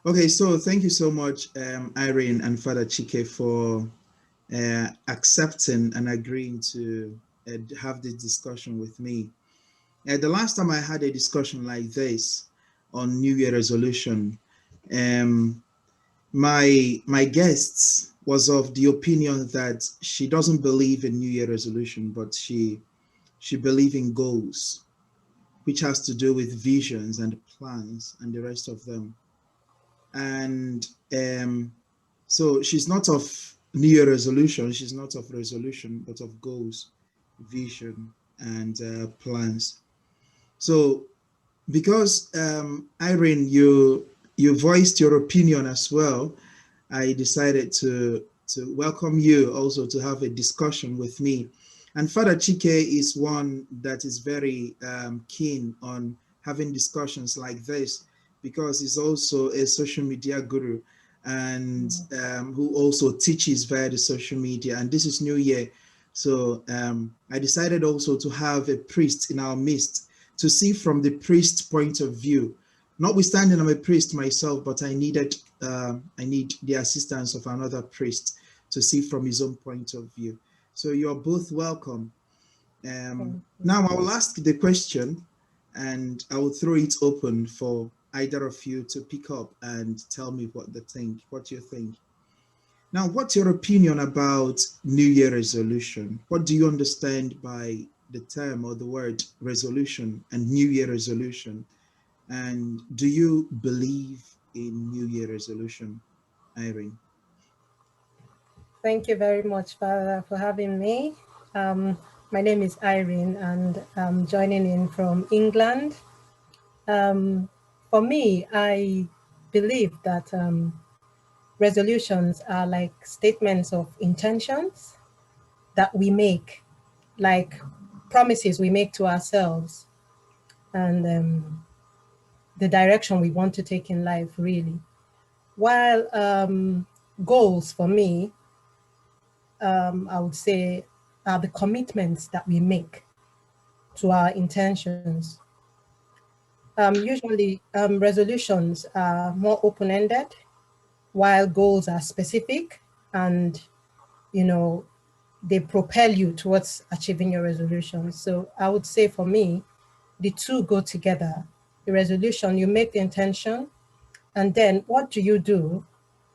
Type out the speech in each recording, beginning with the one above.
Okay, so thank you so much, Irene and Father Chike, for accepting and agreeing to have this discussion with me. The last time I had a discussion like this on New Year resolution, um, my guest was of the opinion that she doesn't believe in New Year resolution, but she believes in goals, which has to do with visions and plans and the rest of them. And so she's not of New Year resolution, she's not of resolution, but of goals, vision, and plans. So because Irene, you voiced your opinion as well, I decided to welcome you also to have a discussion with me. And Father Chike is one that is very keen on having discussions like this because he's also a social media guru and who also teaches via the social media. And this is New Year. So I decided also to have a priest in our midst to see from the priest point of view. Notwithstanding, I'm a priest myself, but I need the assistance of another priest to see from his own point of view. So you're both welcome. Now I will ask the question, and I will throw it open for either of you to pick up and tell me what you think. Now, what's your opinion about New Year resolution? What do you understand by the term or the word resolution and New Year resolution? And do you believe in New Year resolution, Irene? Thank you very much, Father, for having me. My name is Irene, and I'm joining in from England. For me, I believe that resolutions are like statements of intentions that we make, like promises we make to ourselves, and the direction we want to take in life, really. While goals for me, I would say, are the commitments that we make to our intentions. Usually, resolutions are more open-ended, while goals are specific and, they propel you towards achieving your resolutions. So I would say for me, the two go together. The resolution, you make the intention, and then what do you do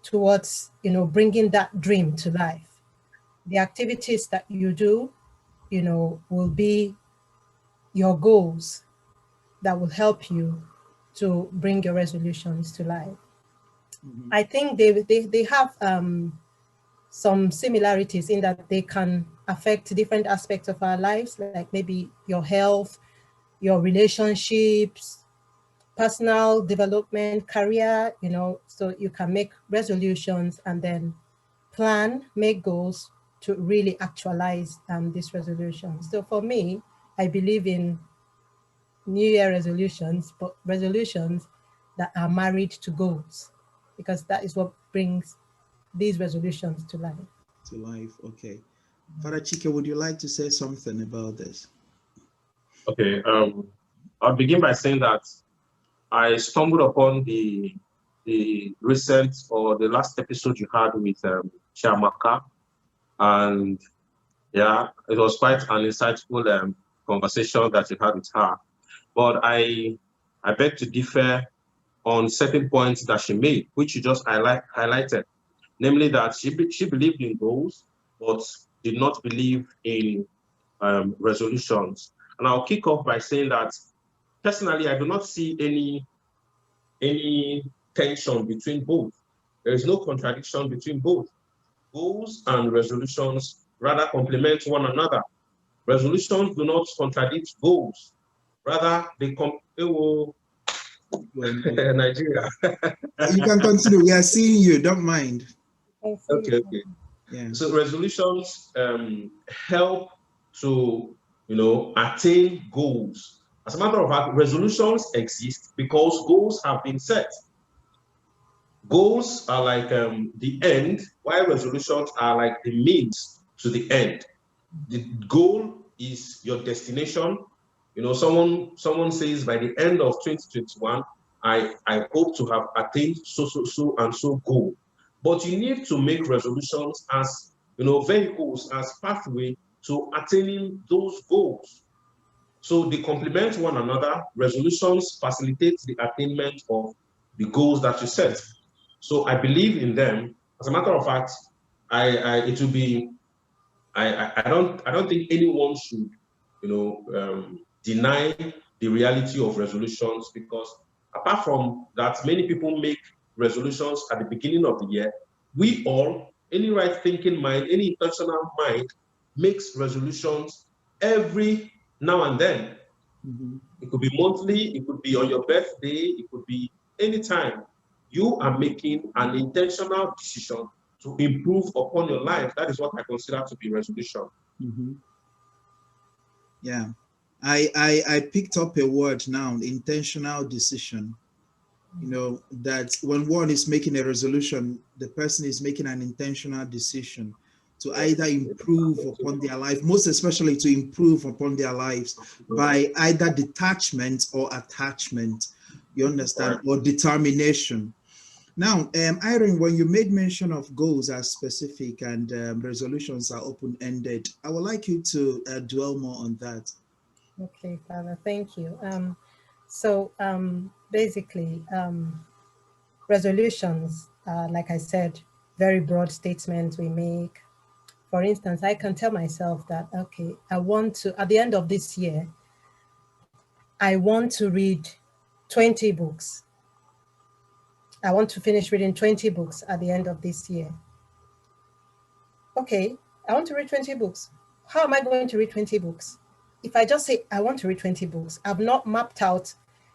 towards, bringing that dream to life? The activities that you do, will be your goals that will help you to bring your resolutions to life. I think they have some similarities in that they can affect different aspects of our lives, like maybe your health, your relationships, personal development, career, so you can make resolutions and then make goals to really actualize these resolutions. So for me, I believe in New Year resolutions, but resolutions that are married to goals, because that is what brings these resolutions to life. To life, okay. Father Chike, would you like to say something about this? Okay, I'll begin by saying that I stumbled upon the recent or the last episode you had with Chiamaka, and yeah, it was quite an insightful conversation that you had with her. But I beg to differ on certain points that she made, which you just highlighted, namely that she believed in goals, but did not believe in resolutions. And I'll kick off by saying that personally, I do not see any tension between both. There is no contradiction between both. Goals and resolutions rather complement one another. Resolutions do not contradict goals. Rather, they Nigeria. You can continue. We are seeing you. Don't mind. Okay. Yeah. So resolutions help to attain goals. As a matter of fact, resolutions exist because goals have been set. Goals are like the end, while resolutions are like the means to the end. The goal is your destination. Someone says by the end of 2021, I hope to have attained so and so goal. But you need to make resolutions as, vehicles, as pathway to attaining those goals. So they complement one another. Resolutions facilitate the attainment of the goals that you set. So I believe in them. As a matter of fact, it will be I don't think anyone should deny the reality of resolutions, because apart from that, many people make resolutions at the beginning of the year. We all, any right thinking mind, any intentional mind, makes resolutions every now and then. Mm-hmm. It could be monthly, it could be on your birthday, it could be anytime. You are making an intentional decision to improve upon your life. That is what I consider to be resolution. Mm-hmm. Yeah. I picked up a word now, intentional decision. That when one is making a resolution, the person is making an intentional decision to either improve upon their life, most especially to improve upon their lives by either detachment or attachment, you understand, or determination. Now, Irene, when you made mention of goals are specific and resolutions are open-ended, I would like you to dwell more on that. Okay, Father, thank you. Basically, resolutions, like I said, very broad statements we make. For instance, I can tell myself that, okay, I want to, at the end of this year, I want to read 20 books. I want to finish reading 20 books at the end of this year. Okay, I want to read 20 books. How am I going to read 20 books? If I just say, I want to read 20 books, I've not mapped out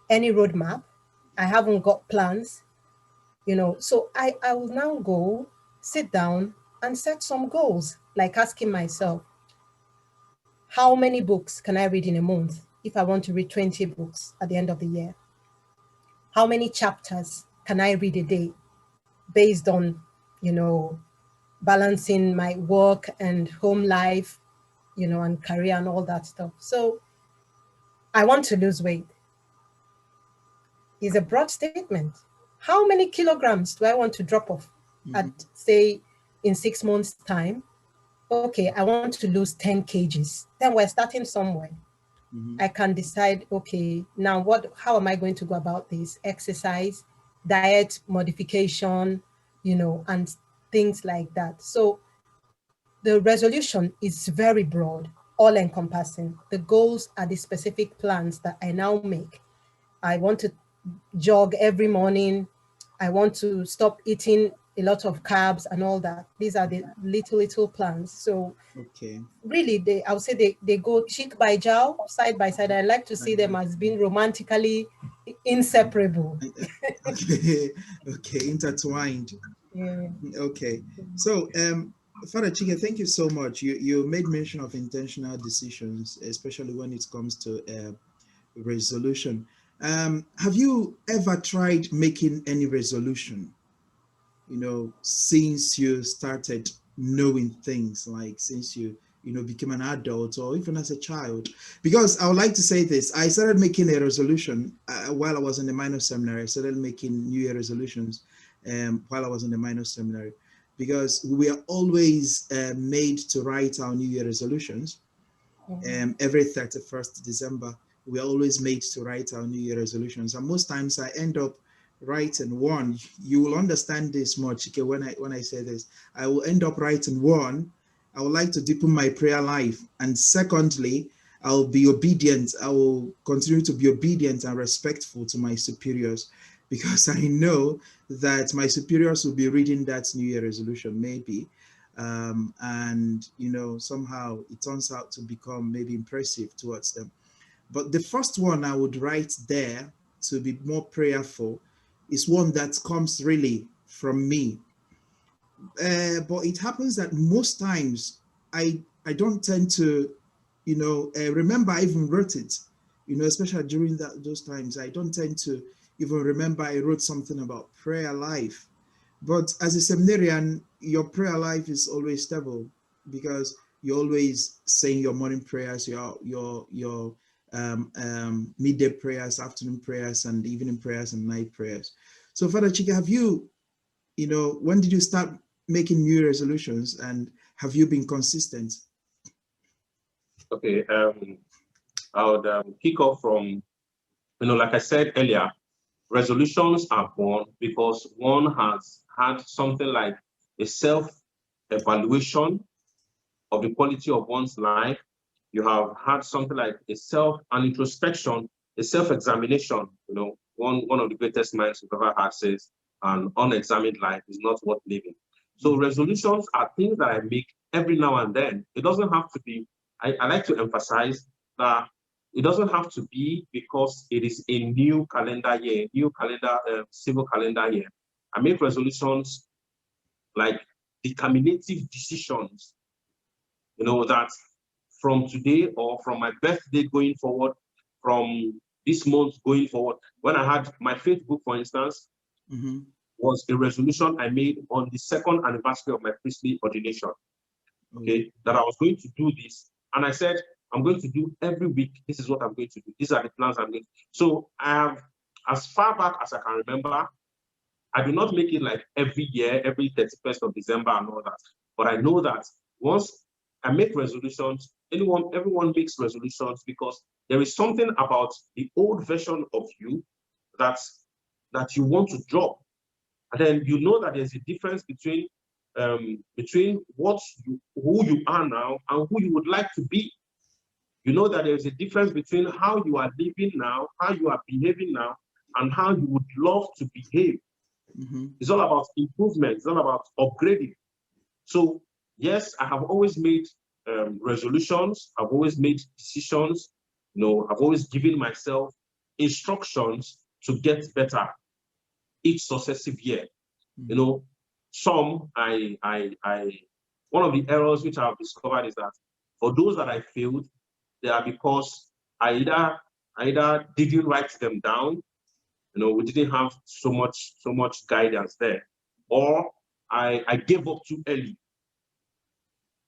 any roadmap. I haven't got plans, so I will now go sit down and set some goals, like asking myself, how many books can I read in a month if I want to read 20 books at the end of the year? How many chapters can I read a day based on, balancing my work and home life, and career and all that stuff? So I want to lose weight. Is a broad statement. How many kilograms do I want to drop off at, say, in 6 months' time? Okay, I want to lose 10 kgs. Then we're starting somewhere. I can decide, okay, now how am I going to go about this? Exercise, diet modification, and things like that. So the resolution is very broad, all encompassing. The goals are the specific plans that I now make. I want to jog every morning. I want to stop eating a lot of carbs and all that. These are the little plans. So really, I would say they go cheek by jowl, side by side. I like to see them as being romantically inseparable. Okay, intertwined. Yeah. Okay, so Father Chike, thank you so much. You made mention of intentional decisions, especially when it comes to resolution. Have you ever tried making any resolution, since you started knowing things, like since you became an adult or even as a child? Because I would like to say this, I started making a resolution while I was in the minor seminary. I started making New Year resolutions while I was in the minor seminary, because we are always made to write our New Year resolutions every 31st December. We're always made to write our New Year resolutions, and most times I end up writing one. You will understand this much, okay, when I say this. I will end up writing one. I would like to deepen my prayer life, and secondly, I'll be obedient. I will continue to be obedient and respectful to my superiors, because I know that my superiors will be reading that New Year resolution maybe. And somehow it turns out to become maybe impressive towards them. But the first one I would write there to be more prayerful is one that comes really from me. But it happens that most times I don't tend to remember I even wrote it, especially during those times. I don't tend to even remember I wrote something about prayer life. But as a seminarian, your prayer life is always stable, because you're always saying your morning prayers, you're midday prayers, afternoon prayers, and evening prayers and night prayers. So Father Chike, have you, when did you start making new resolutions, and have you been consistent? Okay, I would kick off from, like I said earlier, resolutions are born because one has had something like a self-evaluation of the quality of one's life. You have had something like an introspection, a self-examination. One of the greatest minds we've ever had says, an unexamined life is not worth living. So resolutions are things that I make every now and then. It doesn't have to be, I like to emphasize that it doesn't have to be because it is a new calendar year, civil calendar year. I make resolutions like determinative decisions, that from today or from my birthday going forward, from this month going forward, when I had my faith book, for instance, was a resolution I made on the 2nd anniversary of my priestly ordination. Okay, that I was going to do this. And I said, I'm going to do every week. This is what I'm going to do. These are the plans I'm going to do. So I have, as far back as I can remember, I do not make it like every year, every 31st of December and all that. But I know that once I make resolutions, everyone makes resolutions because there is something about the old version of you that you want to drop. And then you know that there's a difference between who you are now and who you would like to be. You know that there's a difference between how you are living now, how you are behaving now, and how you would love to behave. It's all about improvement. It's all about upgrading. So yes, I have always made resolutions. I've always made decisions. I've always given myself instructions to get better each successive year. One of the errors which I've discovered is that for those that I failed, they are because I either didn't write them down, we didn't have so much guidance there, or I gave up too early.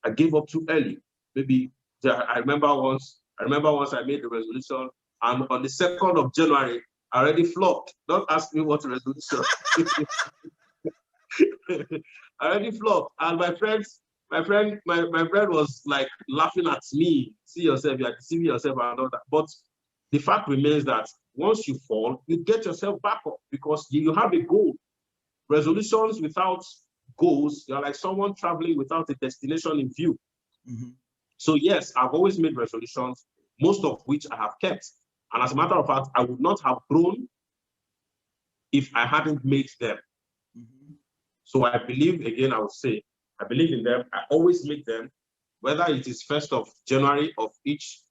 I gave up too early. Maybe I remember once I made the resolution, and on the 2nd of January, I already flopped. Don't ask me what resolution. I already flopped, and my friend was like laughing at me. See yourself, you are deceiving yourself and all that. But the fact remains that once you fall, you get yourself back up because you have a goal. Resolutions without goals, you're like someone traveling without a destination in view. So yes, I've always made resolutions, most of which I have kept. And as a matter of fact, I would not have grown if I hadn't made them. So I believe, again, I would say, I believe in them. I always make them, whether it is 1st of January of each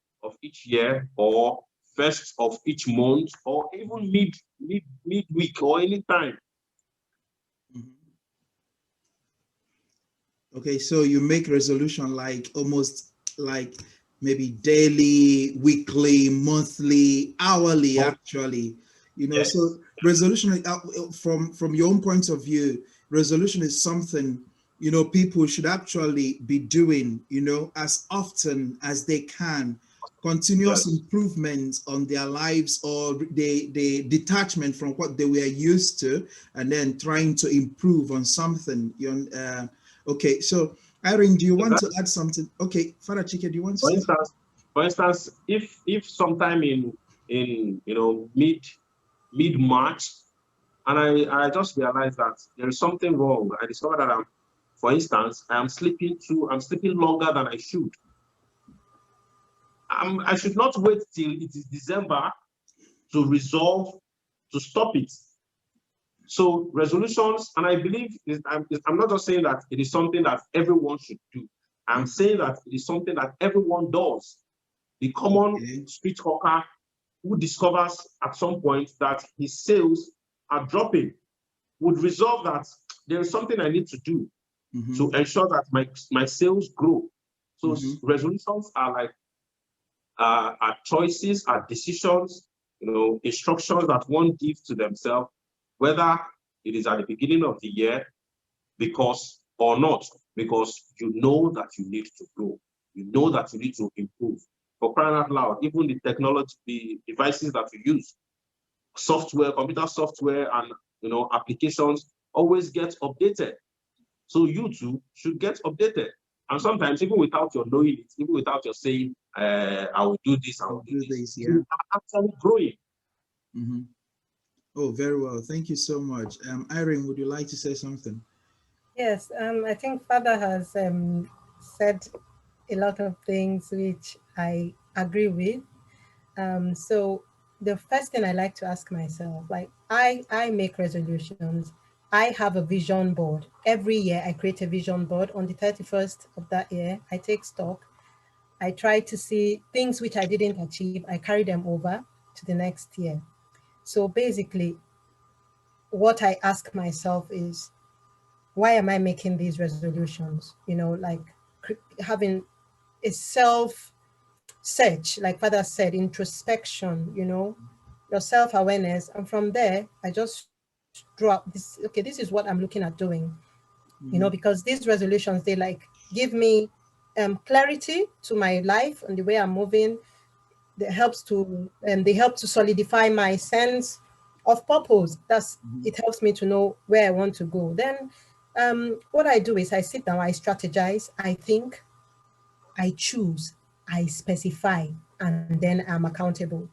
year, or 1st of each month, or even midweek or any time. Okay, so you make resolution like almost like maybe daily, weekly, monthly, hourly, actually. Yes. So resolution, from your own point of view, resolution is something people should actually be doing as often as they can. Continuous improvement on their lives, or the detachment from what they were used to, and then trying to improve on something. Okay, so Irene, do you want to add something? Okay, Father Chike, do you want to? For instance, if sometime in mid-March, and I just realized that there is something wrong. I discovered that for instance, I'm sleeping longer than I should. I should not wait till it is December to resolve to stop it. So resolutions, and I believe I'm not just saying that it is something that everyone should do. I'm saying that it is something that everyone does. The common street hawker who discovers at some point that his sales are dropping would resolve that there is something I need to do to ensure that my sales grow. So resolutions are like are choices, are decisions, instructions that one gives to themselves, whether it is at the beginning of the year, because you know that you need to grow, you know that you need to improve. For crying out loud, even the technology, the devices that we use, software, computer software, and applications always get updated. So you too should get updated. And sometimes even without your knowing it, even without your saying, I will do this, I will do this, yeah. you are actually growing. Mm-hmm. Oh, very well. Thank you so much. Irene, would you like to say something? Yes, I think Father has said a lot of things which I agree with. So the first thing I like to ask myself, like I make resolutions. I have a vision board. Every year I create a vision board. On the 31st of that year, I take stock. I try to see things which I didn't achieve. I carry them over to the next year. So basically, what I ask myself is, why am I making these resolutions? Like having a self search, like Father said, introspection, your self-awareness. And from there, I just draw up this, okay, this is what I'm looking at doing, because these resolutions, they like give me clarity to my life and the way I'm moving. They help to solidify my sense of purpose. It helps me to know where I want to go. Then what I do is I sit down, I strategize, I think, I choose, I specify, and then I'm accountable.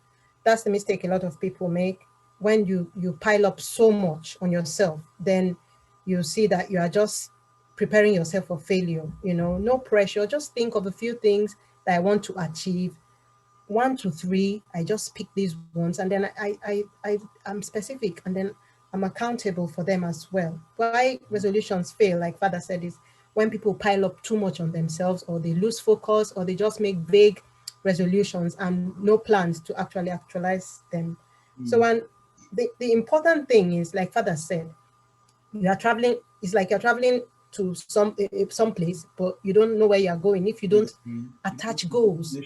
That's the mistake a lot of people make. When you pile up so much on yourself, then you see that you are just preparing yourself for failure. No pressure. Just think of a few things that I want to achieve. 1 to 3, I just pick these ones, and then I'm specific, and then I'm accountable for them as well. Why resolutions fail, like Father said, is when people pile up too much on themselves, or they lose focus, or they just make vague resolutions and no plans to actually actualize them. So when the important thing is, like Father said, you are traveling, it's like you're traveling to some place, but you don't know where you're going if you don't attach goals.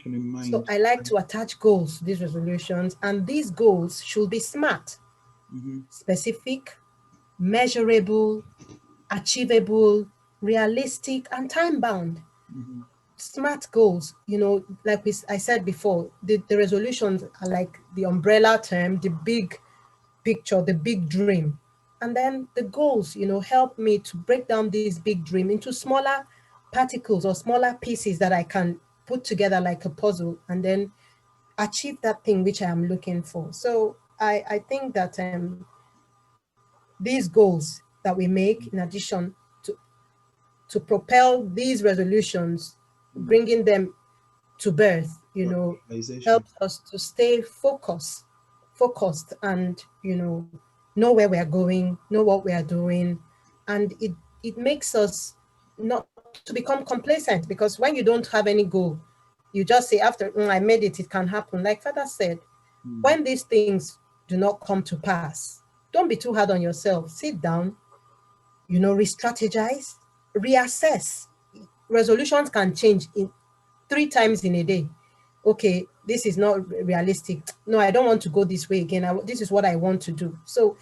So I like to attach goals to these resolutions, and these goals should be smart, specific, measurable, achievable, realistic, and time-bound. Smart goals, like I said before, the resolutions are like the umbrella term, the big picture, the big dream. And then the goals, help me to break down this big dream into smaller particles or smaller pieces that I can put together like a puzzle, and then achieve that thing which I am looking for. So I think that these goals that we make, in addition to propel these resolutions, bringing them to birth, helps us to stay focused and, know where we are going, know what we are doing. And it makes us not to become complacent, because when you don't have any goal, you just say after, I made it, it can happen. Like Father said, when these things do not come to pass, don't be too hard on yourself. Sit down, re-strategize, reassess. Resolutions can change 3 times in a day. Okay, this is not realistic. No, I don't want to go this way again. This is what I want to do. So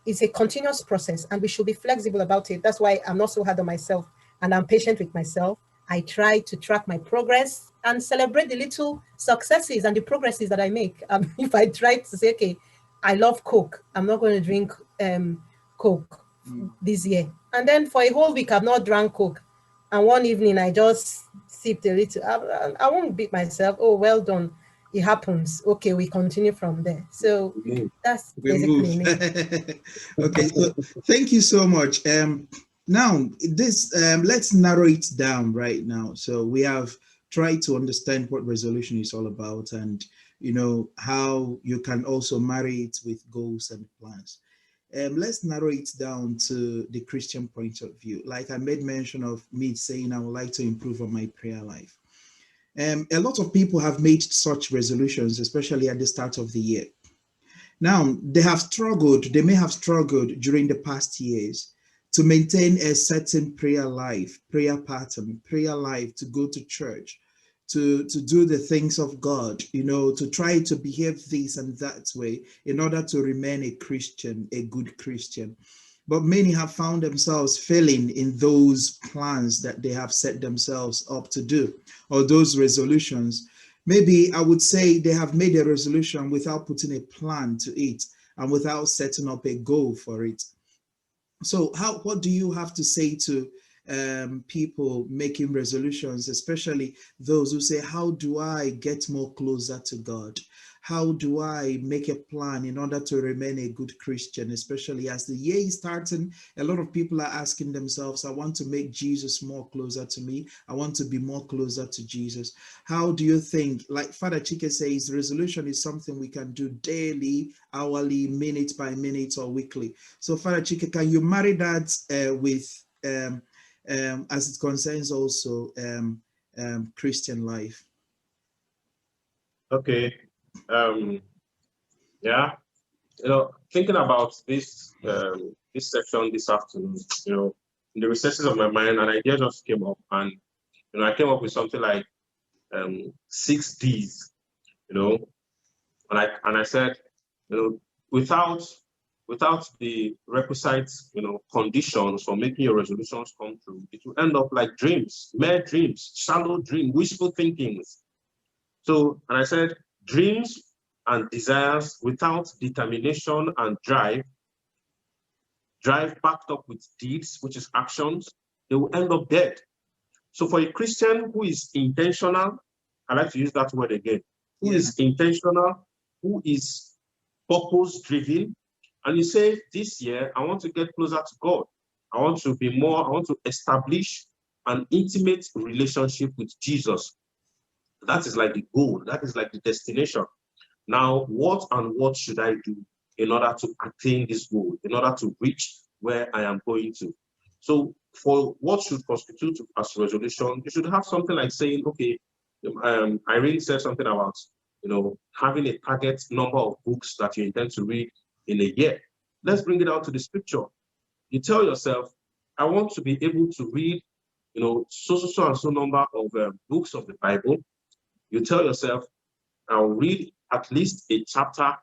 it's a continuous process, and we should be flexible about it. That's why I'm not so hard on myself, and I'm patient with myself. I try to track my progress and celebrate the little successes and the progresses that I make. If I try to say, okay, I love Coke, I'm not going to drink Coke this year. And then for a whole week, I've not drank Coke. And one evening, I just sipped a little. I won't beat myself. Oh, well done. It happens. Okay, we continue from there. So that's basically me. Okay, so thank you so much. Now, this let's narrow it down right now. So we have tried to understand what resolution is all about, and how you can also marry it with goals and plans. Let's narrow it down to the Christian point of view. Like I made mention of me saying I would like to improve on my prayer life. A lot of people have made such resolutions, especially at the start of the year. Now, they may have struggled during the past years to maintain a certain prayer life, prayer pattern, prayer life, to go to church, to do the things of God, to try to behave this and that way in order to remain a Christian, a good Christian. but many have found themselves failing in those plans that they have set themselves up to do, or those resolutions. Maybe I would say they have made a resolution without putting a plan to it and without setting up a goal for it. So what do you have to say to people making resolutions, especially those who say, how do I get more closer to God? How do I make a plan in order to remain a good Christian, especially as the year is starting? A lot of people are asking themselves, I want to make Jesus more closer to me. I want to be more closer to Jesus. How do you think, like Father Chike says, resolution is something we can do daily, hourly, minute by minute, or weekly. So Father Chike, can you marry that with, as it concerns also Christian life? Okay. Yeah. Thinking about this section this afternoon, in the recesses of my mind, an idea just came up, and I came up with something like 6 Ds. And I said, without the requisite conditions for making your resolutions come true, it will end up like dreams, mere dreams, shallow dreams, wishful thinkings. So, and I said, dreams and desires without determination and drive backed up with deeds, which is actions, they will end up dead. So for a Christian who is intentional, I like to use that word again, who is intentional, who is purpose-driven, and you say, this year, I want to get closer to God. I want to establish an intimate relationship with Jesus. That is like the goal. That is like the destination. Now, what should I do in order to attain this goal, in order to reach where I am going to? So for what should constitute as resolution, you should have something like saying, okay, Irene said something about, having a target number of books that you intend to read in a year. Let's bring it out to the scripture. You tell yourself, I want to be able to read, so and so number of books of the Bible. You tell yourself, I'll read at least a chapter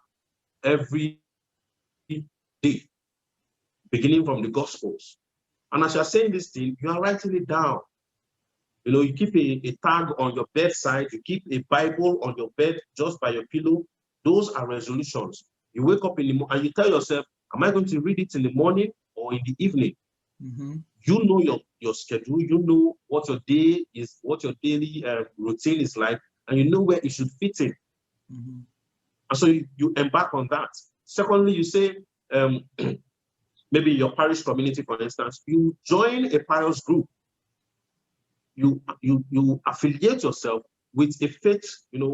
every day, beginning from the Gospels. And as you're saying this thing, you are writing it down. You keep a tag on your bedside, you keep a Bible on your bed just by your pillow. Those are resolutions. You wake up in the morning and you tell yourself, am I going to read it in the morning or in the evening? Mm-hmm. You know your schedule, you know what your day is, what your daily routine is like, and you know where it should fit in. Mm-hmm. And so you embark on that. Secondly, you say, maybe your parish community, for instance, you join a pious group. You affiliate yourself with a faith,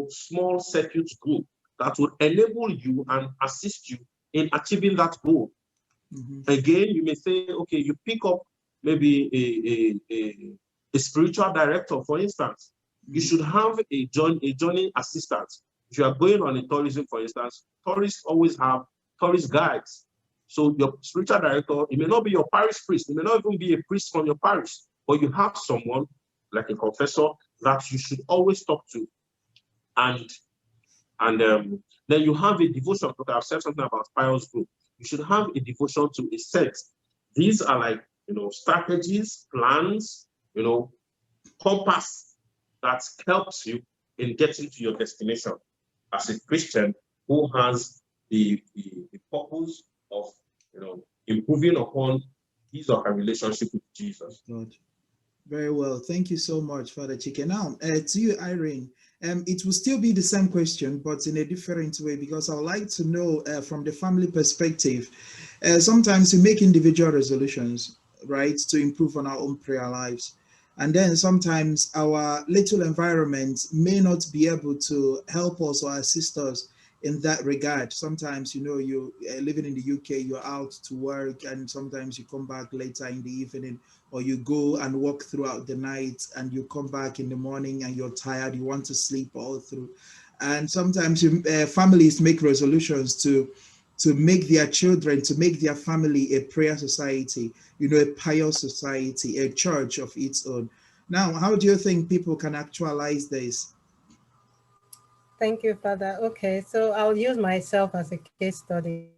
small circuit group that would enable you and assist you in achieving that goal. Mm-hmm. Again, you may say, okay, you pick up maybe a spiritual director, for instance. Mm-hmm. You should have a journey assistant. If you are going on a tourism, for instance, tourists always have tourist guides. So your spiritual director, it may not be your parish priest, it may not even be a priest from your parish, but you have someone like a confessor that you should always talk to. And then you have a devotion. Okay, I've said something about pious group. You should have a devotion to a set. These are like, strategies, plans, compass that helps you in getting to your destination as a Christian who has the purpose of, improving upon his or her relationship with Jesus. God. Very well. Thank you so much, Father Chike. Now, to you, Irene, it will still be the same question, but in a different way, because I would like to know from the family perspective, sometimes we make individual resolutions, right, to improve on our own prayer lives. And then sometimes our little environment may not be able to help us or assist us in that regard. Sometimes, you living in the UK, you're out to work, and sometimes you come back later in the evening, or you go and walk throughout the night and you come back in the morning and you're tired, you want to sleep all through. And sometimes families make resolutions to make their children, to make their family a prayer society, a pious society, a church of its own. Now, how do you think people can actualize this? Thank you, Father. Okay, so I'll use myself as a case study.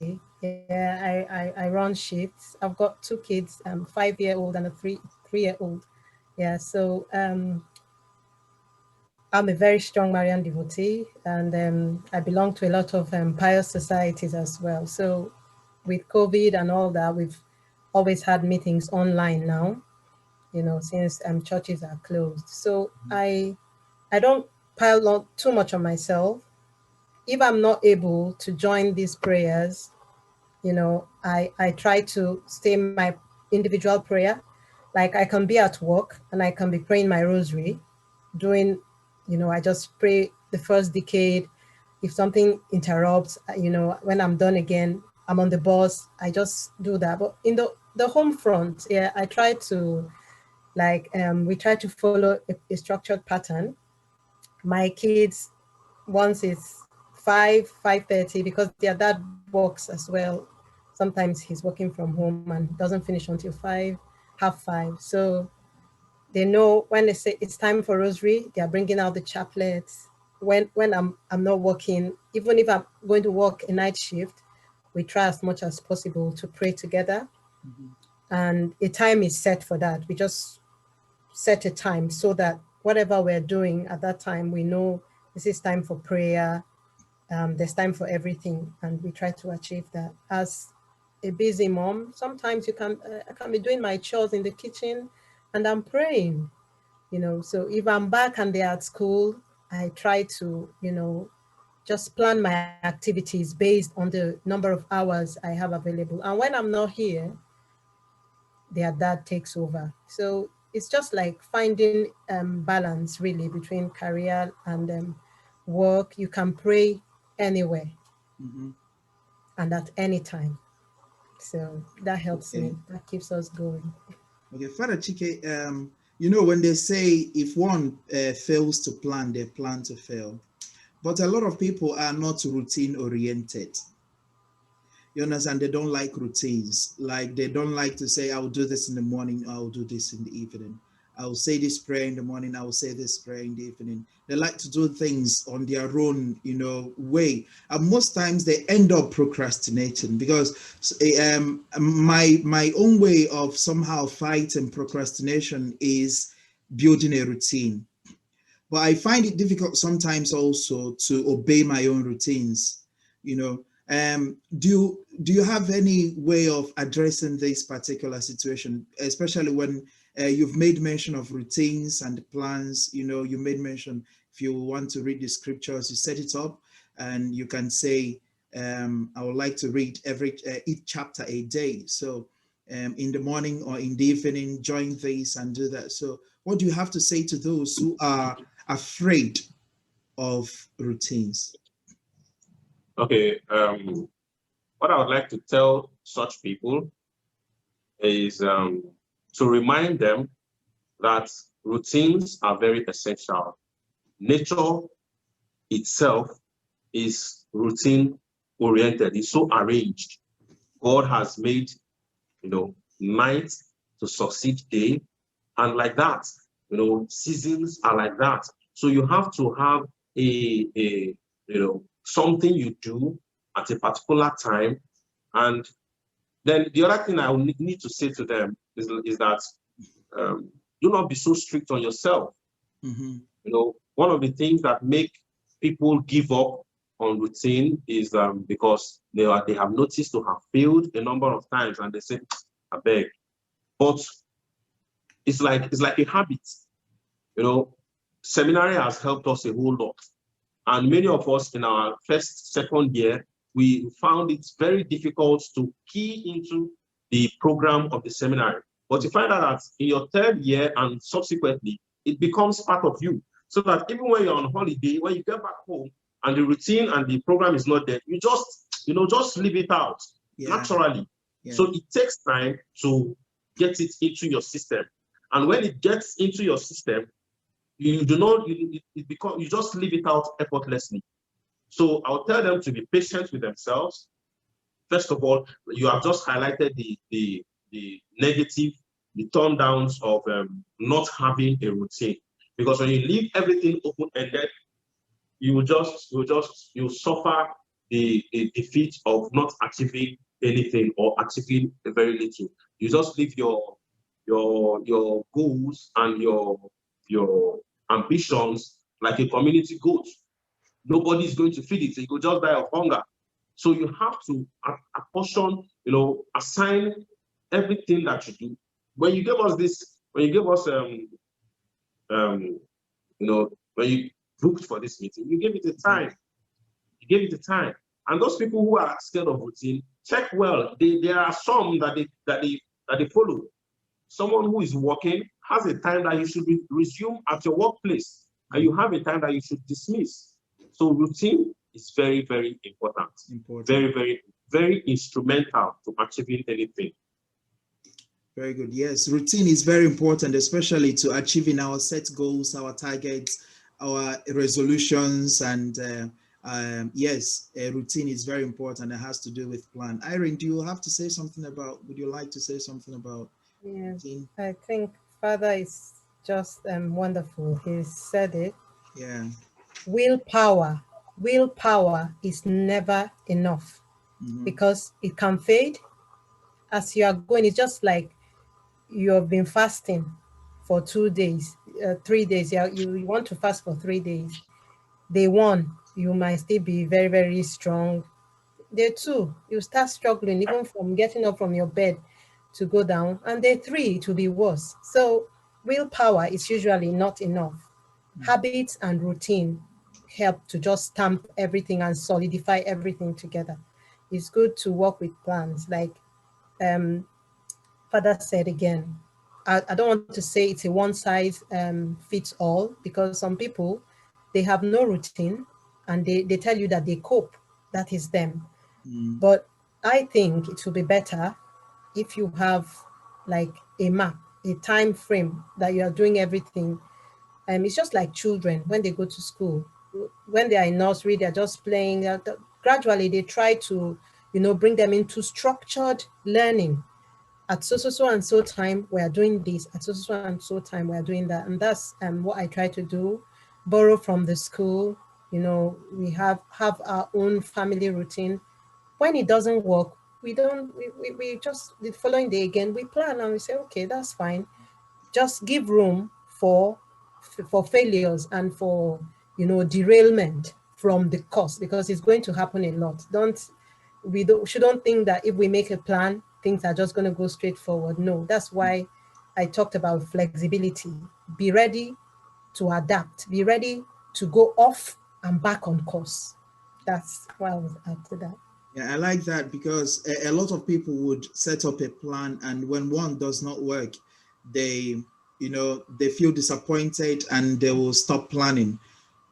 Yeah, I run shifts. I've got two kids, 5-year-old and a three-year-old. Yeah, so I'm a very strong Marian devotee, and I belong to a lot of pious societies as well. So with COVID and all that, we've always had meetings online now, since churches are closed. So I don't pile on too much on myself. If I'm not able to join these prayers, I try to stay my individual prayer. Like I can be at work and I can be praying my rosary, doing, I just pray the first decade. If something interrupts, when I'm done again, I'm on the bus, I just do that. But in the home front, yeah, I try to, like, we try to follow a structured pattern. My kids, once it's 5:30, because their dad works as well. Sometimes he's working from home and doesn't finish until 5:30. So they know when they say it's time for rosary, they are bringing out the chaplets. When I'm not working, even if I'm going to work a night shift, we try as much as possible to pray together. Mm-hmm. And a time is set for that. We just set a time so that whatever we're doing at that time, we know this is time for prayer. There's time for everything, and we try to achieve that. As a busy mom, sometimes I can be doing my chores in the kitchen and I'm praying, so if I'm back and they're at school, I try to, just plan my activities based on the number of hours I have available. And when I'm not here, their dad takes over. So it's just like finding balance really between career and work. You can pray anywhere. Mm-hmm. And at any time. So that helps Okay. me. That keeps us going. Okay, Father Chike, when they say if one fails to plan, they plan to fail. But a lot of people are not routine oriented. You understand? They don't like routines. Like they don't like to say, I'll do this in the morning, I'll do this in the evening. I'll say this prayer in the morning, I'll say this prayer in the evening. They like to do things on their own, way. And most times they end up procrastinating because my own way of somehow fighting procrastination is building a routine. But I find it difficult sometimes also to obey my own routines. Do you have any way of addressing this particular situation, especially when you've made mention of routines and plans? You made mention, if you want to read the scriptures, you set it up and you can say, I would like to read each chapter a day. So in the morning or in the evening, join this and do that. So what do you have to say to those who are afraid of routines? Okay. What I would like to tell such people is to remind them that routines are very essential. Nature itself is routine oriented. It's so arranged. God has made, night to succeed day, and like that, seasons are like that. So you have to have a something you do at a particular time. And then the other thing I will need to say to them is that do not be so strict on yourself. Mm-hmm. One of the things that make people give up on routine is because they have noticed to have failed a number of times, and they say, I beg. But it's like a habit. Seminary has helped us a whole lot. And many of us in our first, second year, we found it very difficult to key into the program of the seminary. But you find out that in your third year and subsequently, it becomes part of you. So that even when you're on holiday, when you get back home and the routine and the program is not there, you just leave it out naturally. Yeah. So it takes time to get it into your system. And when it gets into your system, you just leave it out effortlessly. So I'll tell them to be patient with themselves. First of all, you have just highlighted the negative, the turn downs of not having a routine. Because when you leave everything open-ended, you'll suffer the defeat of not achieving anything or achieving very little. You just leave your goals and your ambitions like a community goat. Nobody's going to feed it. It will just die of hunger. So you have to apportion, assign everything that you do. When you gave us this, when you booked for this meeting, you gave it a time. You gave it a time. And those people who are scared of routine, check well. There are some that they follow. Someone who is working has a time that you should resume at your workplace, and you have a time that you should dismiss. So routine is very, very important. Very, very, very instrumental to achieving anything. Very good. Yes, routine is very important, especially to achieving our set goals, our targets, our resolutions, and yes, a routine is very important. It has to do with plan. Irene, do you have to say something about? Would you like to say something about routine? I think Father is just wonderful. He said it. Yeah. Willpower is never enough, because it can fade as you are going. It's just like you have been fasting for 2 days, 3 days. You want to fast for 3 days. Day 1, you might still be very, very strong. Day 2, you start struggling even from getting up from your bed to go down. And day 3, it will be worse. So willpower is usually not enough. Habits and routine help to just stamp everything and solidify everything together. It's good to work with plans. Like Father said again, I don't want to say it's a one size fits all, because some people, they have no routine and they tell you that they cope. That is them. But I think it will be better if you have like a map, a time frame that you are doing everything. It's just like children when they go to school. When they are in nursery, they're just playing. Gradually, they try to, bring them into structured learning. At so and so time, we are doing this. At so and so time, we are doing that. And that's what I try to do. Borrow from the school. We have our own family routine. When it doesn't work, we just, the following day again, we plan and we say, okay, that's fine. Just give room for failures and for derailment from the course, because it's going to happen a lot. Shouldn't think that if we make a plan, things are just going to go straight forward. No, that's why I talked about flexibility. Be ready to adapt. Be ready to go off and back on course. That's why I was after that. Yeah, I like that, because a lot of people would set up a plan, and when one does not work, they feel disappointed and they will stop planning.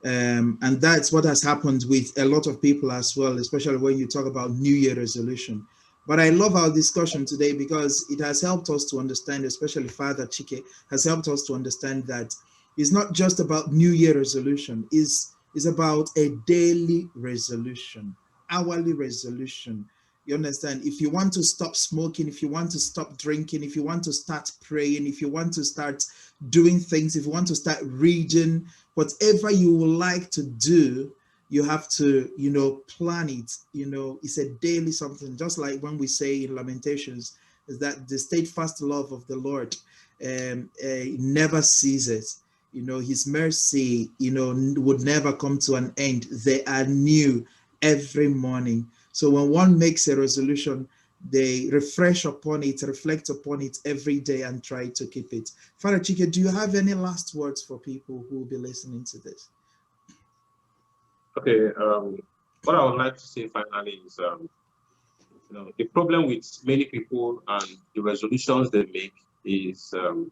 And that's what has happened with a lot of people as well, especially when you talk about New Year resolution. But I love our discussion today, because it has helped us to understand, especially Father Chike has helped us to understand that it's not just about New Year resolution, it's about a daily resolution, hourly resolution. You understand? If you want to stop smoking, if you want to stop drinking, if you want to start praying, if you want to start doing things, if you want to start reading, whatever you would like to do, you have to, plan it. It's a daily something. Just like when we say in Lamentations, is that the steadfast love of the Lord never ceases. His mercy, would never come to an end. They are new every morning. So when one makes a resolution, they refresh upon it, reflect upon it every day, and try to keep it. Father Chike, do you have any last words for people who will be listening to this? Okay. What I would like to say finally is, the problem with many people and the resolutions they make is, from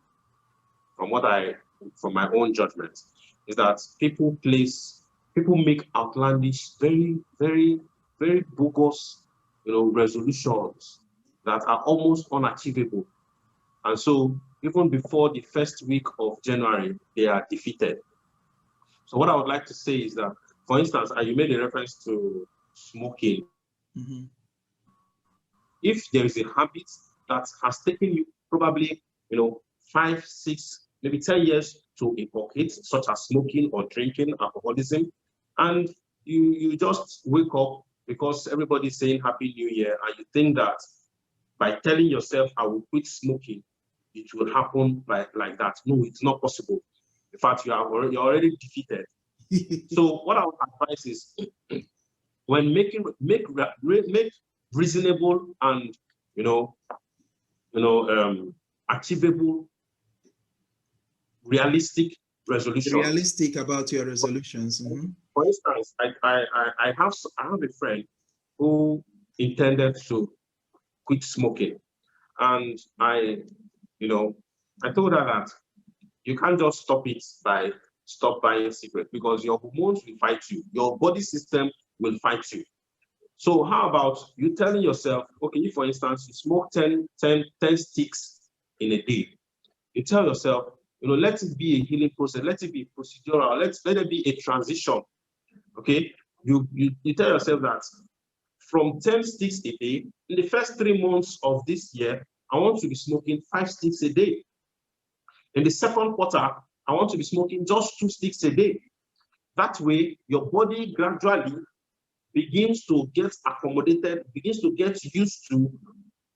my own judgment, is that people make outlandish, very, very, very bogus, resolutions that are almost unachievable. And so even before the first week of January, they are defeated. So what I would like to say is that, for instance, you made a reference to smoking. Mm-hmm. If there is a habit that has taken you probably, 5, 6, maybe 10 years to inculcate, such as smoking or drinking, alcoholism, and you just wake up, because everybody's saying Happy New Year, and you think that by telling yourself, I will quit smoking, it will happen like that. No, it's not possible. In fact, you're already defeated. So what I would advise is, when make reasonable and achievable, realistic resolutions. Realistic about your resolutions. For instance, I have a friend who intended to quit smoking, and I told her that you can't just stop it by stop buying cigarettes, because your hormones will fight you, your body system will fight you. So how about you telling yourself, okay, if for instance you smoke 10 sticks in a day, you tell yourself, let it be a healing process, let it be procedural, let it be a transition. Okay, you tell yourself that from 10 sticks a day, in the first 3 months of this year, I want to be smoking 5 sticks a day. In the second quarter, I want to be smoking just 2 sticks a day. That way, your body gradually begins to get accommodated, begins to get used to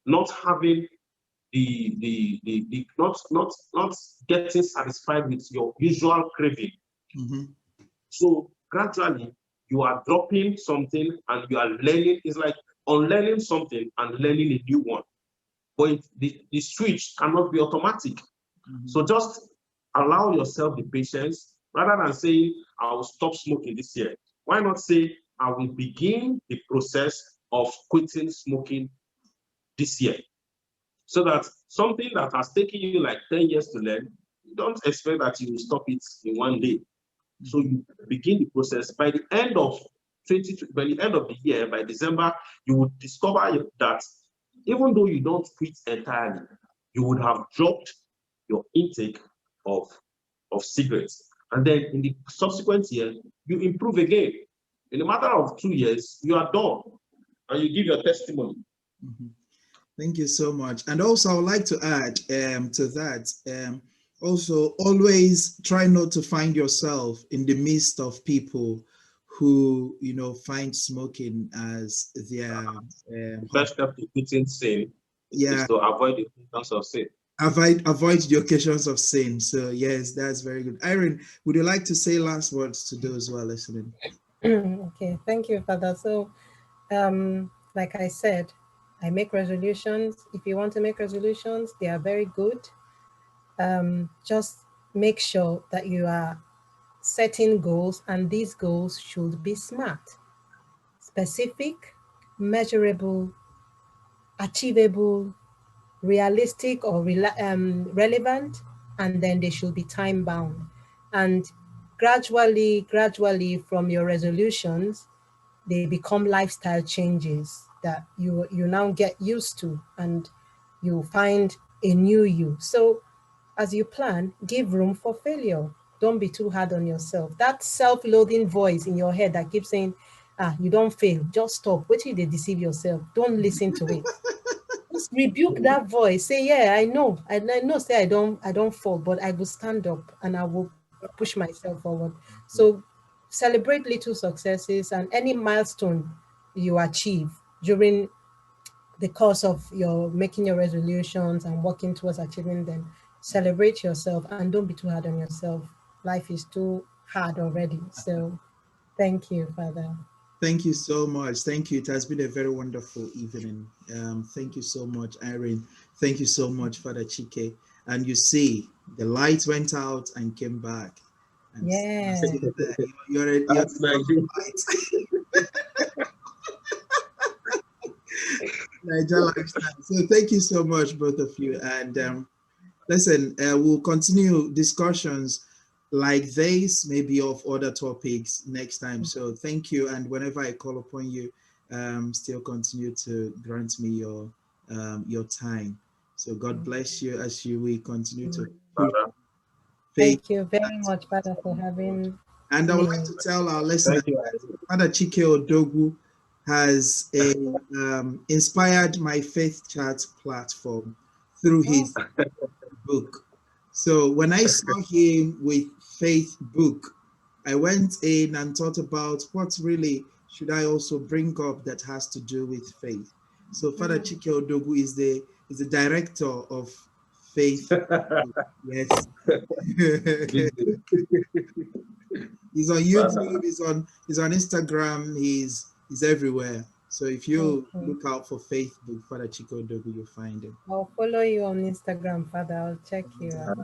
not having not getting satisfied with your usual craving. So gradually, you are dropping something and you are learning. It's like unlearning something and learning a new one. But the switch cannot be automatic. So just allow yourself the patience, rather than saying, I will stop smoking this year. Why not say, I will begin the process of quitting smoking this year? So that something that has taken you like 10 years to learn, you don't expect that you will stop it in one day. So you begin the process. By the end of the year, by December, you will discover that even though you don't quit entirely, you would have dropped your intake of cigarettes. And then in the subsequent year, you improve again. In a matter of 2 years, you are done, and you give your testimony. Thank you so much. And also, I would like to add to that, also always try not to find yourself in the midst of people who, find smoking as their best step to quitting sin is to avoid the occasions of sin. Avoid the occasions of sin. So yes, that's very good. Irene, would you like to say last words to those who are listening? Okay, thank you, Father. So, like I said, I make resolutions. If you want to make resolutions, they are very good. Just make sure that you are setting goals, and these goals should be SMART: specific, measurable, achievable, realistic or relevant, and then they should be time bound. And gradually from your resolutions, they become lifestyle changes that you now get used to, and you find a new you. So as you plan, give room for failure. Don't be too hard on yourself. That self-loathing voice in your head that keeps saying, you don't fail, just stop. Wait till they deceive yourself. Don't listen to it. Just rebuke that voice. Say, yeah, I know. I know, say I don't fall, but I will stand up and I will push myself forward. So celebrate little successes, and any milestone you achieve during the course of your making your resolutions and working towards achieving them. Celebrate yourself and don't be too hard on yourself. Life is too hard already. So thank you, Father. Thank you so much. Thank you. It has been a very wonderful evening. Thank you so much, Irene. Thank you so much, Father Chike. And you see, the light went out and came back. And yeah. You're light. Niger lifestyle. So thank you so much, both of you. And listen, we'll continue discussions like this, maybe of other topics next time. So thank you. And whenever I call upon you, still continue to grant me your time. So God bless you as we continue to. Thank you very much, Father, for having. And I would like to tell our listeners that Father Chike Odogwu has inspired my Faith Chat platform through his book. So when I saw him with Faith book, I went in and thought about what really should I also bring up that has to do with faith? So Father Chike Odogu is the director of faith. Yes. He's on YouTube, he's on Instagram, he's everywhere. So if you look out for Facebook, Father Chike Odogu, you'll find him. I'll follow you on Instagram, Father. I'll check you out.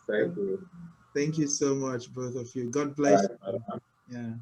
Thank you. Thank you so much, both of you. God bless you. Yeah.